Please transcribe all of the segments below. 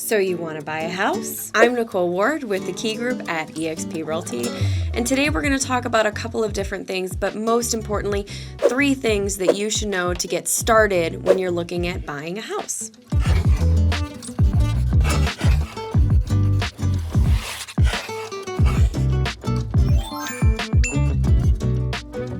So you want to buy a house? I'm Nicole Ward with the Key Group at eXp Realty, and today we're going to talk about a couple of different things, but most importantly, 3 things that you should know to get started when you're looking at buying a house.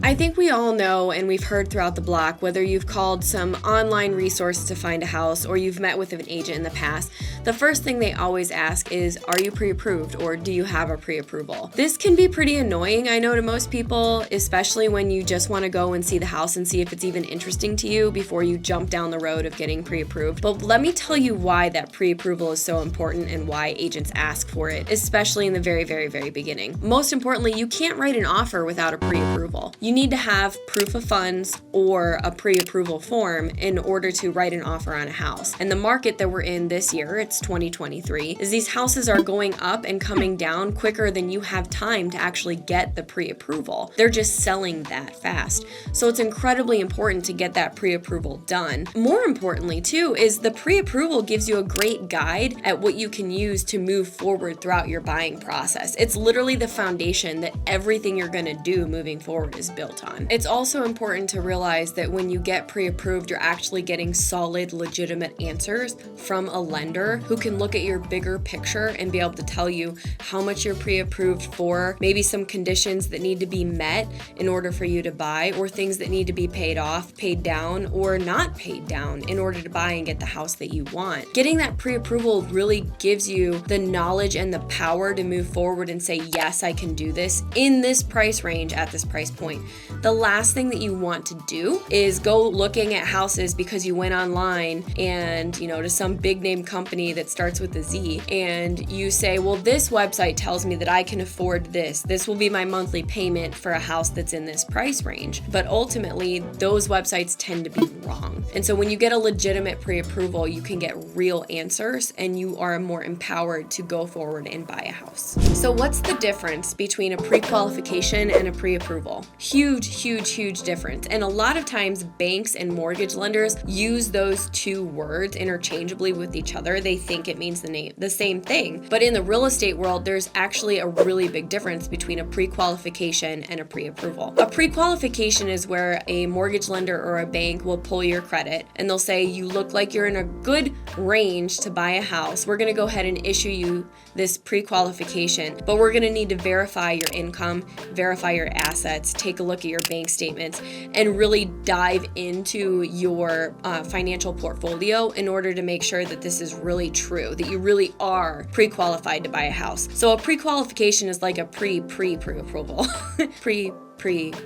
I think we all know, and we've heard throughout the block, whether you've called some online resource to find a house or you've met with an agent in the past, the first thing they always ask is, are you pre-approved or do you have a pre-approval? This can be pretty annoying, I know, to most people, especially when you just want to go and see the house and see if it's even interesting to you before you jump down the road of getting pre-approved. But let me tell you why that pre-approval is so important and why agents ask for it, especially in the very, very, very beginning. Most importantly, you can't write an offer without a pre-approval. You need to have proof of funds or a pre-approval form in order to write an offer on a house. And the market that we're in this year, it's 2023, is these houses are going up and coming down quicker than you have time to actually get the pre-approval. They're just selling that fast. So it's incredibly important to get that pre-approval done. More importantly too, is the pre-approval gives you a great guide at what you can use to move forward throughout your buying process. It's literally the foundation that everything you're going to do moving forward is built on. It's also important to realize that when you get pre-approved, you're actually getting solid, legitimate answers from a lender who can look at your bigger picture and be able to tell you how much you're pre-approved for, maybe some conditions that need to be met in order for you to buy, or things that need to be paid off, paid down, or not paid down in order to buy and get the house that you want. Getting that pre-approval really gives you the knowledge and the power to move forward and say, yes, I can do this in this price range at this price point. The last thing that you want to do is go looking at houses because you went online and, to some big name company that starts with a Z, and you say, well, this website tells me that I can afford this. This will be my monthly payment for a house that's in this price range. But ultimately, those websites tend to be wrong. And so when you get a legitimate pre-approval, you can get real answers and you are more empowered to go forward and buy a house. So what's the difference between a pre-qualification and a pre-approval? Huge difference. And a lot of times banks and mortgage lenders use those two words interchangeably with each other. They think it means the same thing. But in the real estate world, there's actually a really big difference between a pre-qualification and a pre-approval. A pre-qualification is where a mortgage lender or a bank will pull your credit and they'll say, you look like you're in a good range to buy a house. We're going to go ahead and issue you this pre-qualification, but we're going to need to verify your income, verify your assets, take a look at your bank statements, and really dive into your financial portfolio in order to make sure that this is really true, that you really are pre-qualified to buy a house. So a pre-qualification is like a pre-approval. Pre-approval.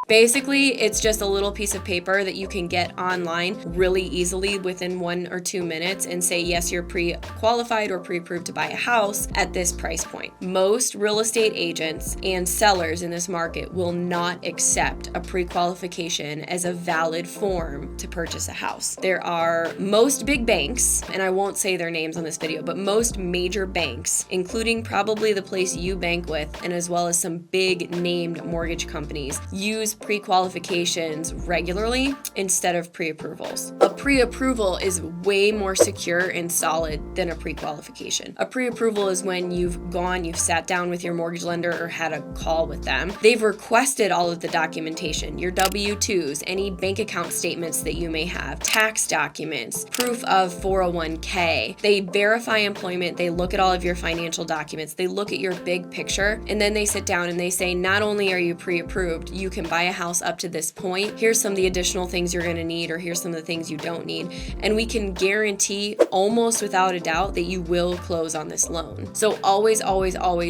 Basically, it's just a little piece of paper that you can get online really easily within 1 or 2 minutes and say, yes, you're pre-qualified or pre-approved to buy a house at this price point. Most real estate agents and sellers in this market will not accept a pre-qualification as a valid form to purchase a house. There are most big banks, and I won't say their names on this video, but most major banks, including probably the place you bank with, and as well as some big named mortgage companies, use pre-qualifications regularly instead of pre-approvals. A pre-approval is way more secure and solid than a pre-qualification. A pre-approval is when you've sat down with your mortgage lender or had a call with them. They've requested all of the documentation, your W-2s, any bank account statements that you may have, tax documents, proof of 401k. They verify employment, they look at all of your financial documents, they look at your big picture, and then they sit down and they say, not only are you pre-approved, you can buy a house up to this point. Here's some of the additional things you're going to need, or here's some of the things you don't need. And we can guarantee almost without a doubt that you will close on this loan. So always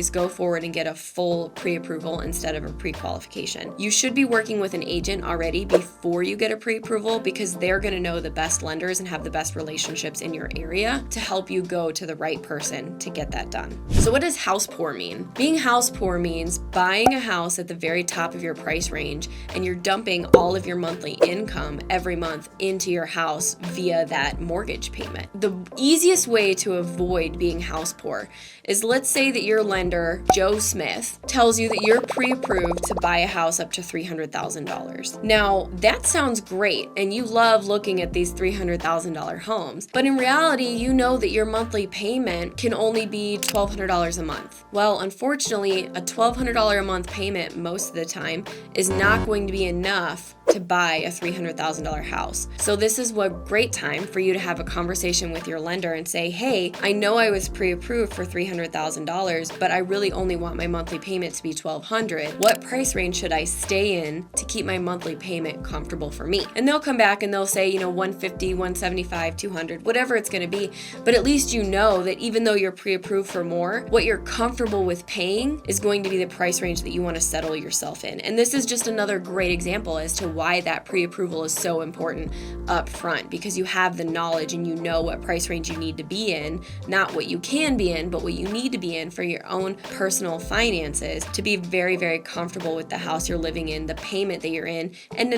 go forward and get a full pre-approval instead of a pre-qualification. You should be working with an agent already before you get a pre-approval because they're going to know the best lenders and have the best relationships in your area to help you go to the right person to get that done. So what does house poor mean? Being house poor means buying a house at the very top of your price range and you're dumping all of your monthly income every month into your house via that mortgage payment. The easiest way to avoid being house poor is, let's say that your lender, Joe Smith, tells you that you're pre-approved to buy a house up to $300,000. Now, that sounds great, and you love looking at these $300,000 homes, but in reality, you know that your monthly payment can only be $1,200 a month. Well, unfortunately, a $1,200 a month payment most of the time is not going to be enough to buy a $300,000 house. So this is a great time for you to have a conversation with your lender and say, hey, I know I was pre-approved for $300,000, but I really only want my monthly payment to be $1,200. What price range should I stay in to keep my monthly payment comfortable for me? And they'll come back and they'll say, $150, $175, $200, whatever it's going to be. But at least you know that even though you're pre-approved for more, what you're comfortable with paying is going to be the price range that you want to settle yourself in. And this is just another great example as to why that pre-approval is so important up front, because you have the knowledge and you know what price range you need to be in, not what you can be in, but what you need to be in for your own personal finances to be very, very comfortable with the house you're living in, the payment that you're in, and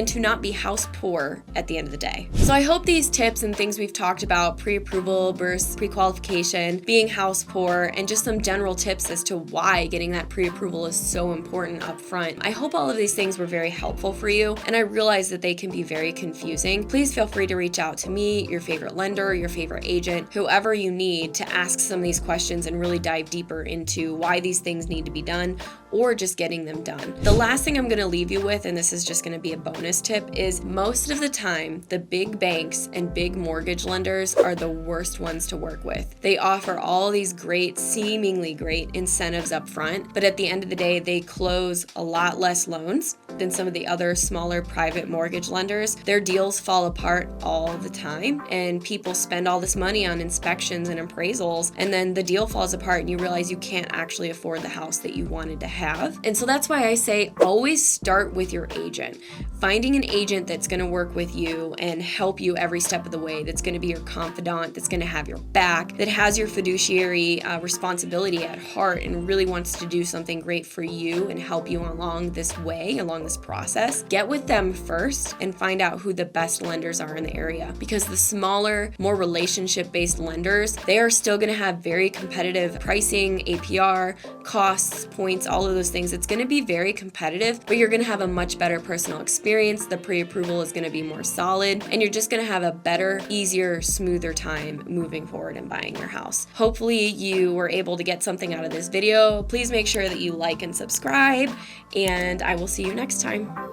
to not be house poor at the end of the day. So I hope these tips and things we've talked about, pre-approval versus pre-qualification, being house poor, and just some general tips as to why getting that pre-approval is so important up front. I hope all of these things were very helpful for you, and I realize that they can be very confusing. Please feel free to reach out to me, your favorite lender, your favorite agent, whoever you need to ask some of these questions and really dive deeper into why these things need to be done or just getting them done. The last thing I'm going to leave you with, and this is just going to be a bonus tip, is most of the time, the big banks and big mortgage lenders are the worst ones to work with. They offer all these great, seemingly great incentives up front, but at the end of the day, they close a lot less loans than some of the other smaller private mortgage lenders. Their deals fall apart all the time, and people spend all this money on inspections and appraisals, and then the deal falls apart and you realize you can't actually afford the house that you wanted to have. And so that's why I say always start with your agent. Finding an agent that's going to work with you and help you every step of the way, that's going to be your confidant, that's going to have your back, that has your fiduciary responsibility at heart and really wants to do something great for you and help you along this way, along this process. Get with them first and find out who the best lenders are in the area, because the smaller, more relationship-based lenders, they are still going to have very competitive pricing, APR, costs, points, all of those things. It's going to be very competitive, but you're going to have a much better personal experience. The pre-approval is going to be more solid, and you're just going to have a better, easier, smoother time moving forward and buying your house. Hopefully you were able to get something out of this video. Please make sure that you like and subscribe, and I will see you next time.